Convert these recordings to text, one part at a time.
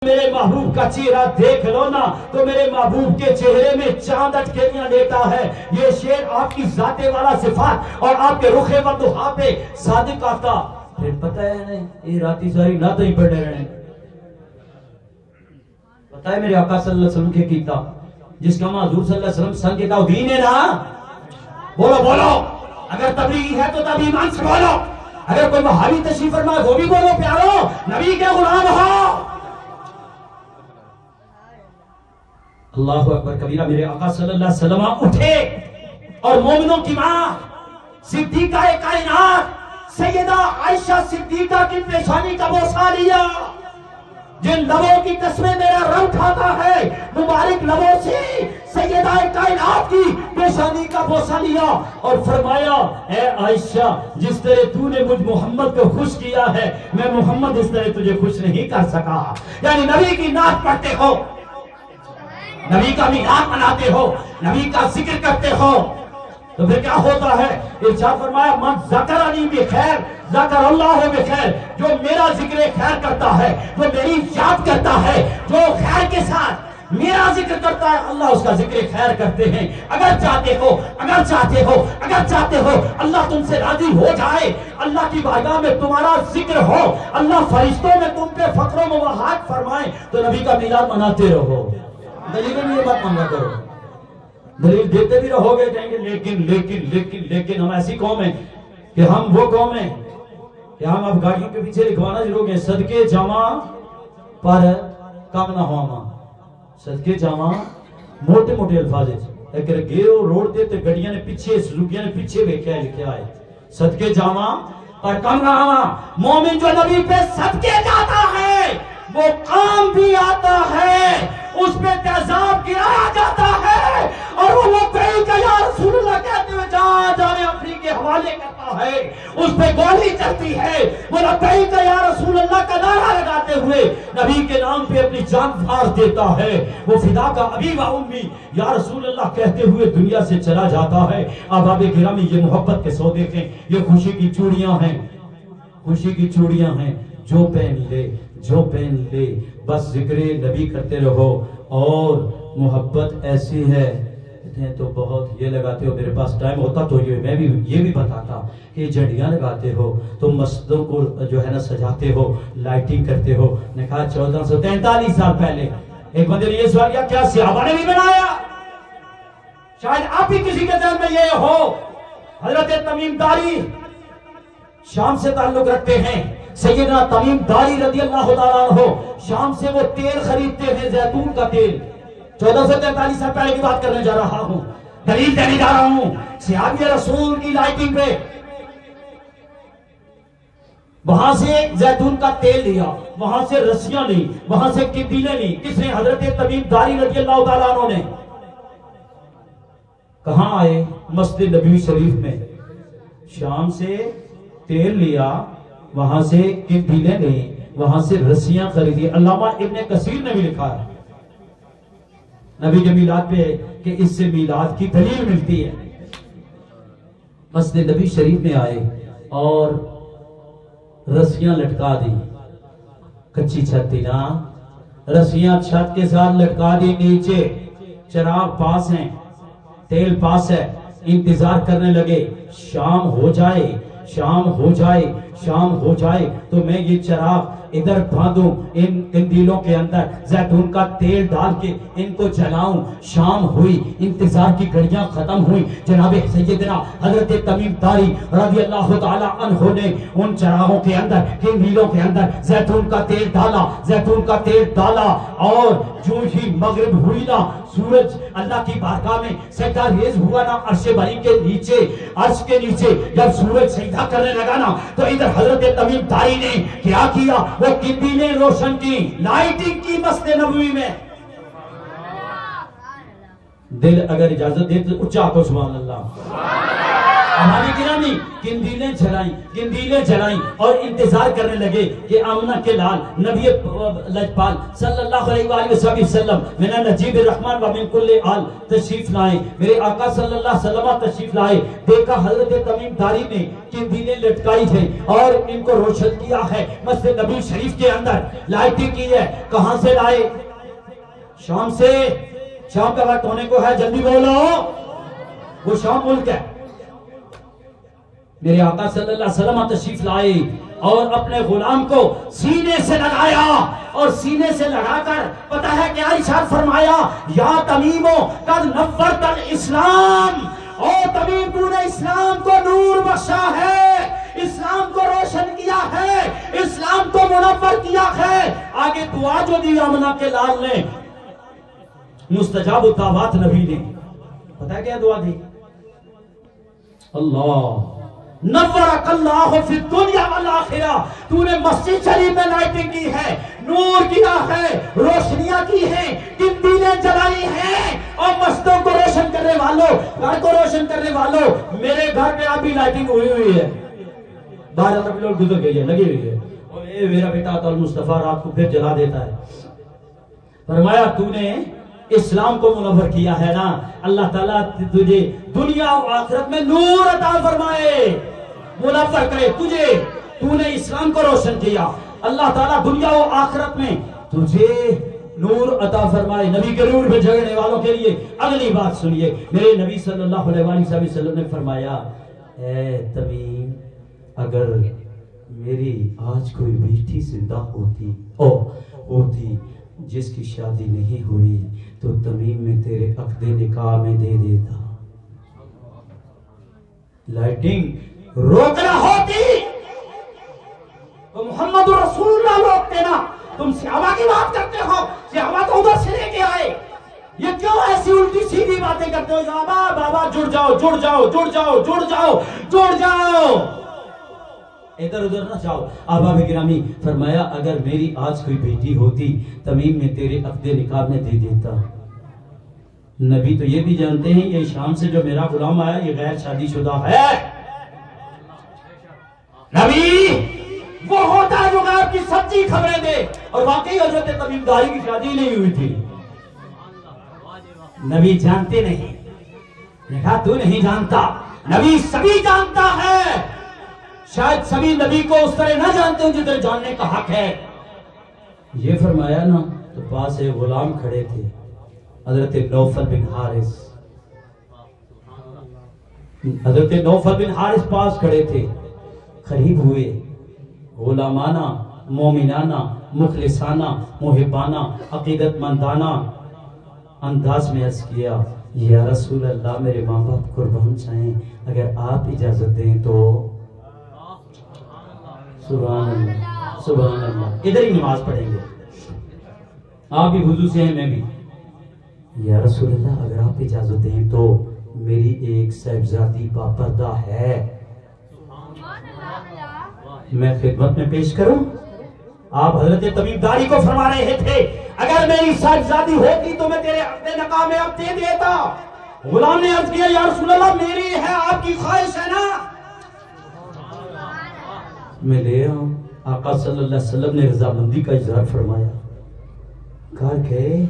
میرے محبوب کا چہرہ دیکھ لو نا تو میرے محبوب کے چہرے میں چاند اٹکیاں لیتا ہے. یہ شعر آپ کی ذات والا صفات اور آپ کے رخ وضحا پہ صادق آتا. پھر پتہ ہے نہیں یہ راتی ساری نہ تو ہی پڑھنے رہنے. پتہ ہے میرے آقا صلی اللہ علیہ وسلم کے کیتا جس کا حضور صلی اللہ علیہ وسلم سنگ کے دین ہے نا. بولو بولو, اگر تبلیغ ہے تو تب ایمان سے بولو. اگر کوئی وہابی تشریف فرمائے وہ بھی بولو پیارو, نبی کے غلام ہو. اللہ اکبر کبیرہ. میرے آقا صلی اللہ علیہ وسلم اٹھے اور مومنوں کی ماں صدیقہ کائنات سیدہ عائشہ صدیقہ کی پیشانی کا بوسہ لیا. جن لبوں کی قسمیں میرا رنگ کھاتا ہے مبارک لبوں سے سیدہ کائنات کی پیشانی کا بوسہ لیا اور فرمایا اے عائشہ جس طرح تو نے مجھ محمد کو خوش کیا ہے میں محمد اس طرح تجھے خوش نہیں کر سکا. یعنی نبی کی نعت پڑھتے ہو, نبی کا میلاد مناتے ہو, نبی کا ذکر کرتے ہو تو پھر کیا ہوتا ہے؟ ارشاد فرمایا من ذکرنی بخیر ذکر اللہ بخیر. جو میرا ذکر خیر کرتا ہے, جو میری یاد کرتا ہے, جو خیر کے ساتھ میرا ذکر کرتا ہے اللہ اس کا ذکر خیر کرتے ہیں. اگر چاہتے ہو اگر چاہتے ہو اگر چاہتے ہو اللہ تم سے راضی ہو جائے, اللہ کی بارگاہ میں تمہارا ذکر ہو, اللہ فرشتوں میں تم پہ فخر و مباحات فرمائے تو نبی کا میلاد مناتے رہو. دلیل میں یہ بات مانگا کرو. دلیل دیتے بھی رہو گے کہیں گے لیکن لیکن لیکن لیکن ہم ایسی قوم ہیں کہ ہم وہ قوم ہیں کہ ہم اب گاڑیوں کے پیچھے لکھوانا شروع گے صدقے جامع پر کم نہ ہوا. صدقے جامع موٹے موٹے الفاظ اگر گئے روڈ دے تو گڑیاں نے پیچھے سلوکیاں نے پیچھے بیکھا ہے لکھا ہے صدقے جامع پر کم نہ ہوا. مومن جو نبی پہ صدقے جاتا ہے وہ کام بھی آتا ہے, اس پہ تیزاب گرایا جاتا ہے اور وہ لبیک یا رسول اللہ کہتے ہوئے جہاں جانے اپنی کے حوالے کرتا ہے, اس پہ گولی چلتی ہے. وہ لبیک یا رسول اللہ کا نعرہ لگاتے ہوئے نبی کے نام پہ اپنی جان پھاڑ دیتا ہے. وہ فدا کا ابی و امی یا رسول اللہ کہتے ہوئے دنیا سے چلا جاتا ہے. احباب گرامی یہ محبت کے سودے ہیں, یہ خوشی کی چوڑیاں ہیں, خوشی کی چوڑیاں ہیں. جو پہن لے جو پہن لے بس ذکر نبی کرتے رہو. اور محبت ایسی ہے کہتے ہیں تو بہت یہ لگاتے ہو, میرے پاس ٹائم ہوتا تو میں بھی یہ بھی بتاتا کہ جھنڈیاں لگاتے ہو تم مسجدوں کو جو ہے نا سجاتے ہو, لائٹنگ کرتے ہو. نے کہا 1443 سال پہلے ایک بندے نے یہ سوال کیا کیا صحابہ نے بھی بنایا؟ شاید آپ ہی کسی کے ذہن میں یہ ہو. حضرت تمیم داری شام سے تعلق رکھتے ہیں. سیدنا تمیم داری رضی اللہ تعالیٰ عنہ شام سے وہ تیل خریدتے ہیں, زیتون کا تیل. 1443 سال پہلے کی بات کرنے جا رہا ہوں, دلیل دینے جا رہا ہوں. صحابی رسول کی لائٹنگ پہ وہاں سے زیتون کا تیل لیا, وہاں سے رسیاں لی, وہاں سے قندیلیں لی. کس نے؟ حضرت تمیم داری رضی اللہ تعالیٰ عنہ نے. کہاں آئے؟ مسجد نبوی شریف میں. شام سے تیل لیا, وہاں سے قندیلیں لیں, وہاں سے رسیاں خریدی. علامہ ابن کثیر نے بھی لکھا ہے نبی کے میلاد پہ کہ اس سے میلاد کی دلیل ملتی ہے. مسجد نبی شریف میں آئے اور رسیاں لٹکا دی. کچی چھت تھی نا, رسیاں چھت کے ساتھ لٹکا دی. نیچے چراغ پاس ہیں, تیل پاس ہے. انتظار کرنے لگے شام ہو جائے, شام ہو جائے, شام ہو جائے تو میں یہ چراغ ادھر باندھوں, ان قندیلوں کے اندر زیتون کا تیل ڈال کے ان کو جلاؤں. شام ہوئی, انتظار کی گھڑیاں ختم ہوئی. جناب سیدنا حضرت تمیم داری رضی اللہ تعالی عنہ نے ان چراغوں کے اندر, قندیلوں کے اندر زیتون کا تیل ڈالا, زیتون کا تیل ڈالا. اور جو ہی مغرب ہوئی نا, سورج اللہ کی بارگاہ میں سجدہ ریز ہوا نا عرش بری کے نیچے, عرش کے نیچے جب سورج سجدہ کرنے لگا نا تو ادھر حضرت تمیم داری نے کیا کیا؟ وہ قندیلیں روشن کی, لائٹنگ کی مسجد نبوی میں. دل اگر اجازت دے تو اچھا کو سبحان اللہ. ہماری گرامی گندیلیں جلائیں اور انتظار کرنے لگے کہ آمنہ کے لال نبی لجپال صلی اللہ علیہ وآلہ وسلم من نجیب الرحمن و من کل آل تشریف لائیں. میرے آقا صلی اللہ علیہ وسلم تشریف لائے. دیکھا حضرت تمیم داری نے گندیلیں لٹکائی تھے اور ان کو روشن کیا ہے. مسجد نبی شریف کے اندر لائٹنگ کی ہے. کہاں سے لائے؟ شام سے. شام کا وقت ہونے کو ہے، جلدی بولو، وہ شام ملک ہے. میرے آقا صلی اللہ علیہ وسلم تشریف لائے اور اپنے غلام کو سینے سے لگایا اور سینے سے لگا کر پتہ ہے کیا ارشاد فرمایا؟ یا تمیمو قد نورت الاسلام، او تمیم تو نے اسلام کو نور بخشا ہے، اسلام کو روشن کیا ہے، اسلام کو منور کیا ہے. آگے دعا جو دی آمنہ کے لال نے، مستجاب الدعوات نبی نے، پتہ ہے کیا دعا دی؟ اللہ نورک اللہ فی الدنیا والآخرہ، تو نے مسجد شریف میں لائٹنگ کی ہے، نور کیا ہے، روشنیاں کی ہیں، گندیلیں جلائی ہیں، اور مسجدوں کو روشن کرنے والوں، گھر کو روشن کرنے والوں، میرے گھر پہ ابھی لائٹنگ ہوئی ہے، باہر ربی لوگ گزر گئی ہے، لگی ہوئی ہے، اور اے میرا بیٹا تو المصطفیٰ رات کو پھر جلا دیتا ہے. فرمایا تو نے اسلام کو منور کیا ہے نا، اللہ تعالیٰ تجھے دنیا و آخرت میں نور عطا فرمائے، منور کرے تجھے. تو نے اسلام کو روشن کیا، اللہ تعالیٰ دنیا و آخرت میں تجھے نور عطا فرمائے. نبی کے نور پہ جھگڑنے والوں کے لیے اگلی بات سنیے. میرے نبی صلی اللہ علیہ وسلم نے فرمایا، اے تمیم، اگر میری آج کوئی بیٹی زندہ ہوتی جس کی شادی نہیں ہوئی تو تمیم میں تیرے عقد نکاح میں دے دیتا. لائٹنگ روکنا ہوتی تو محمد رسول اللہ روکتے نا. تم صحابہ کی بات کرتے ہو، صحابہ تو ادھر سے لے کے آئے، یہ کیوں ایسی الٹی سیدھی باتیں کرتے ہو؟ صحابہ بابا جڑ جاؤ جڑ جاؤ جڑ جاؤ جڑ جاؤ جڑ جاؤ، ادھر ادھر نہ جاؤ. احباب گرامی، فرمایا اگر میری آج کوئی بیٹی ہوتی تمیم میں تیرے عقد نکاح میں دے دیتا. نبی تو یہ بھی جانتے ہیں یہ شام سے جو میرا غلام آیا یہ غیر شادی شدہ ہے. نبی وہ ہوتا ہے جو غیب کی سچی خبریں دے، اور واقعی حضرت تمیم داری کی شادی نہیں ہوئی تھی. نبی جانتے نہیں، نے کہا تو نہیں جانتا. نبی سبھی جانتا ہے، شاید سبھی نبی کو اس طرح نہ جانتے ہوں جدھر جاننے کا حق ہے. یہ فرمایا نا تو پاس ایک غلام کھڑے تھے، حضرت نوفل بن حارث. حضرت نوفل بن حارث پاس کھڑے تھے، قریب ہوئے، غلامانہ، مومنانہ، مخلصانہ، محبانہ، عقیدت مندانہ انداز میں عرض کیا، یا رسول اللہ میرے ماں باپ قربان جائیں، اگر آپ اجازت دیں تو. سبحان اللہ سبحان اللہ. ادھر ہی نماز پڑھیں گے، آپ بھی وضو سے ہیں میں بھی. یا رسول اللہ اگر آپ اجازت دیں تو میری ایک صاحبزادی باپردہ ہے، میں خدمت میں پیش کروں. آپ حضرت تمیم داری کو فرما رہے تھے اگر میری صاحبزادی ہوتی تو میں تیرے عقد نکاح میں اب دے دیتا. غلام نے عرض کیا، یا رسول اللہ میری ہے، آپ کی خواہش ہے نا، میں لے آؤں. آقا صلی اللہ علیہ وسلم نے رضامندی کا اظہار فرمایا، کہا کہ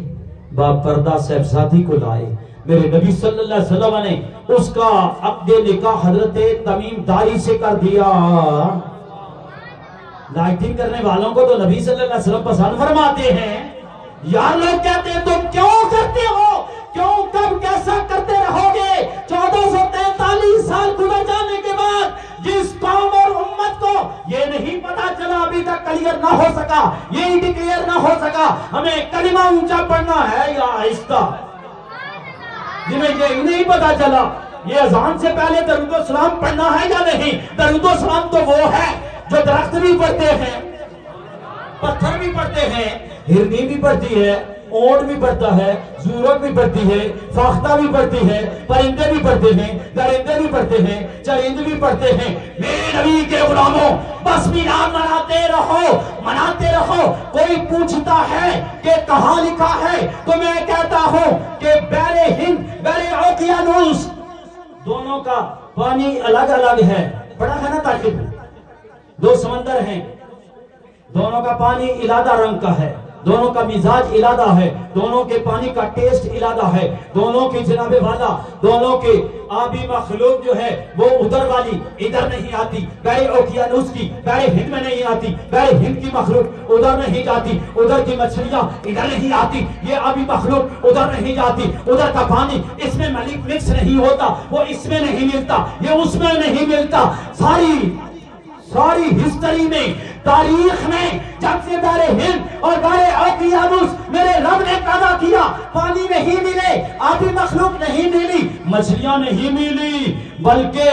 باپ پردہ صاحبزادی کو لائے. میرے نبی صلی اللہ علیہ وسلم نے اس کا عقد نکاح حضرت تمیم داری سے کر دیا. لائٹنگ کرنے والوں کو تو نبی صلی اللہ علیہ وسلم پسند فرماتے ہیں. یار لوگ کہتے ہیں تم کیوں کرتے ہو، کیوں کب کیسا کرتے رہو گے؟ 1443 سال گزر جانے کے بعد جس قوم اور امت کو یہ نہیں پتا چلا، ابھی تک کلیئر نہ ہو سکا، یہ ڈکلیئر نہ ہو سکا ہمیں کلمہ اونچا پڑھنا ہے یا آہستہ، جنہیں یہ نہیں پتا چلا یہ اذان سے پہلے درود و سلام پڑھنا ہے یا نہیں. درود و سلام تو وہ ہے جو درخت بھی پڑھتے ہیں، پتھر بھی پڑھتے ہیں، ہرنی بھی پڑھتی ہے، اونٹ بھی پڑھتا ہے، زورق بھی پڑھتی ہے، فاختہ بھی پڑھتی ہے، پرندے بھی پڑھتے ہیں، درندے بھی پڑھتے ہیں، چرند بھی پڑھتے ہیں. میرے نبی کے غلاموں بس میلاد مناتے رہو. کوئی پوچھتا ہے کہ کہاں لکھا ہے تو میں کہتا ہوں کہ بحر ہند بحر اوقیانوس دونوں کا پانی الگ الگ ہے، بڑا ہے نا تعجب، دو سمندر ہیں، دونوں کا پانی علیحدہ رنگ کا ہے، دونوں کا مزاج علیحدہ ہے، دونوں کے پانی کا ٹیسٹ علیحدہ ہے، دونوں کی جناب والا، دونوں کے آبی مخلوق جو ہے وہ ادھر والی ادھر نہیں آتی، بحر اوقیانوس کی بحر ہند میں نہیں آتی، بحر ہند کی مخلوق ادھر نہیں جاتی، ادھر کی مچھلیاں ادھر نہیں آتی، یہ آبی مخلوق ادھر نہیں جاتی، ادھر کا پانی اس میں مکس نہیں ہوتا، وہ اس میں نہیں ملتا، یہ اس میں نہیں ملتا۔ ساری ہسٹری میں، تاریخ میں، جب سے بحر ہند اور بحر اوقیانوس میرے رب نے پیدا کیا، پانی نہیں ملے، آبی مخلوق نہیں ملی، مچھلیاں نہیں ملی، بلکہ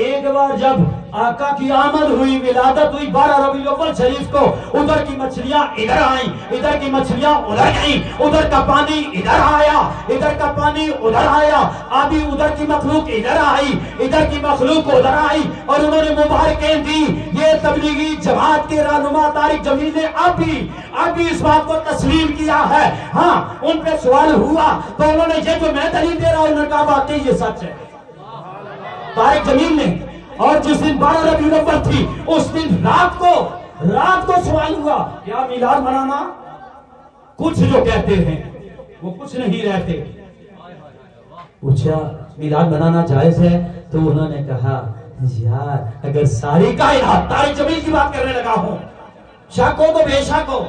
ایک بار جب آقا کی آمد ہوئی، ولادت ہوئی 12 ربیع الاول شریف کو، ادھر کی مچھلیاں ادھر آئیں، ادھر کی مچھلیاں ادھر گئیں، ادھر کا پانی ادھر آیا، ادھر کا پانی ادھر آیا، آبی ادھر کی مخلوق ادھر آئی، ادھر کی مخلوق ادھر آئی، اور انہوں نے مبارکیں دی۔ یہ تبلیغی جماعت کے رہنما طارق جمیل نے اب بھی اس بات کو تسلیم کیا ہے۔ ہاں، ان پہ سوال ہوا تو انہوں نے یہ جو میں دلیل دے رہا ہوں، انہوں نے کہا واقعی یہ سچ ہے، طارق جمیل نے۔ اور جس دن 12 ربیع الاول تھی، اس دن رات کو سوال ہوا، کیا میلاد منانا؟ کچھ جو کہتے ہیں وہ کچھ نہیں رہتے۔ پوچھا میلاد منانا جائز ہے؟ تو انہوں نے کہا یار اگر ساری کائنات، طارق جمیل کی بات کرنے لگا ہوں، شک ہو تو بے شک ہو،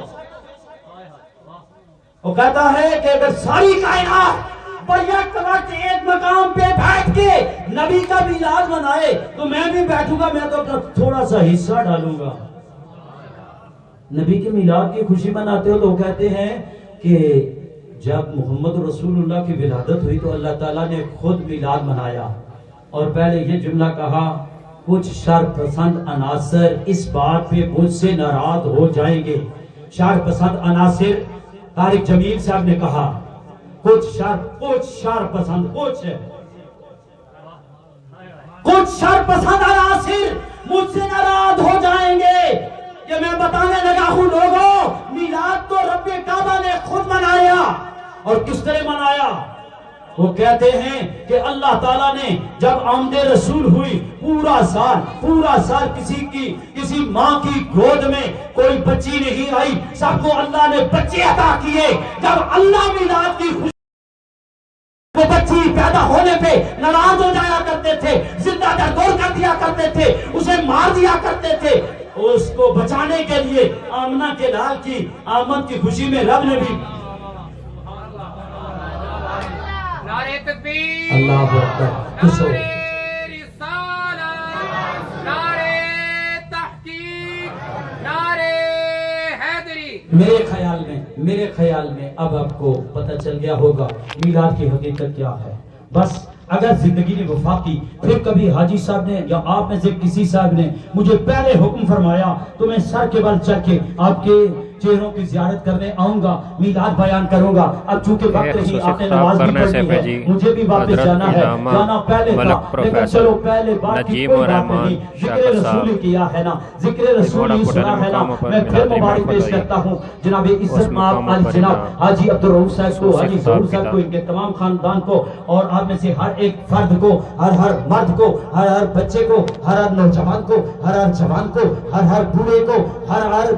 وہ کہتا ہے کہ اگر ساری کائنات بیک وقت ایک مقام پہ بیٹھ کے نبی کا میلاد منائے تو میں بھی بیٹھوں گا، میں تو اپنا تھوڑا سا حصہ ڈالوں گا۔ نبی کے میلاد کی خوشی مناتے ہو تو وہ کہتے ہیں کہ جب محمد رسول اللہ کی ولادت ہوئی تو اللہ تعالیٰ نے خود میلاد منایا، اور پہلے یہ جملہ کہا کچھ شر پسند عناصر اس بات پہ مجھ سے ناراض ہو جائیں گے۔ شر پسند عناصر، طارق جمیل صاحب نے کہا کچھ شر پسند عناصر مجھ سے ناراض ہو جائیں گے کہ میں بتانے لگا ہوں لوگوں، میلاد تو رب کعبہ نے خود منایا۔ اور کس طرح منایا؟ وہ کہتے ہیں کہ اللہ تعالیٰ نے جب آمد رسول ہوئی، پورا سال کسی ماں کی گود میں کوئی بچی نہیں آئی، سب کو اللہ نے بچے عطا کیے۔ جب اللہ میلاد کی خوشی، وہ بچی پیدا ہونے پہ ناراض ہو جایا کرتے تھے، زندہ دردور کر دیا کرتے تھے، اسے مار دیا کرتے تھے، اس کو بچانے کے لیے آمنہ کے لال کی آمد کی خوشی میں رب نے بھی نعرہ تکبیر، اللہ اکبر، نعرہ رسالت، نعرہ تحقیق، نعرہ حیدری۔ میرے خیال میں اب آپ کو پتہ چل گیا ہوگا میلاد کی حقیقت کیا ہے۔ بس اگر زندگی نے وفا کی، پھر کبھی حاجی صاحب نے یا آپ میں سے کسی صاحب نے مجھے پہلے حکم فرمایا تو میں سر کے بل چڑھ کے آپ کے چہروں کی زیارت کرنے آؤں گا، میلاد بیان کروں گا۔ اب چونکہ وقت نہیں، آپ نے نماز بھی پڑھنی ہے، مجھے بھی واپس جانا ہے، جانا پہلے تھا، لیکن چلو پہلے بات کی کوئی بات نہیں، ذکر رسول کیا ہے نا، ذکر رسول ہی سنا ہے نا۔ میں پھر مبارک پیش کرتا ہوں جناب عزت مآب علی جناب حاجی عبدالرؤوف صاحب کو، حاجی ظہور صاحب کو، ان کے تمام خاندان کو، اور آپ میں سے ہر ایک فرد کو، ہر مرد کو، ہر بچے کو، ہر نوجوان کو، ہر جوان کو، ہر بوڑھے کو، ہر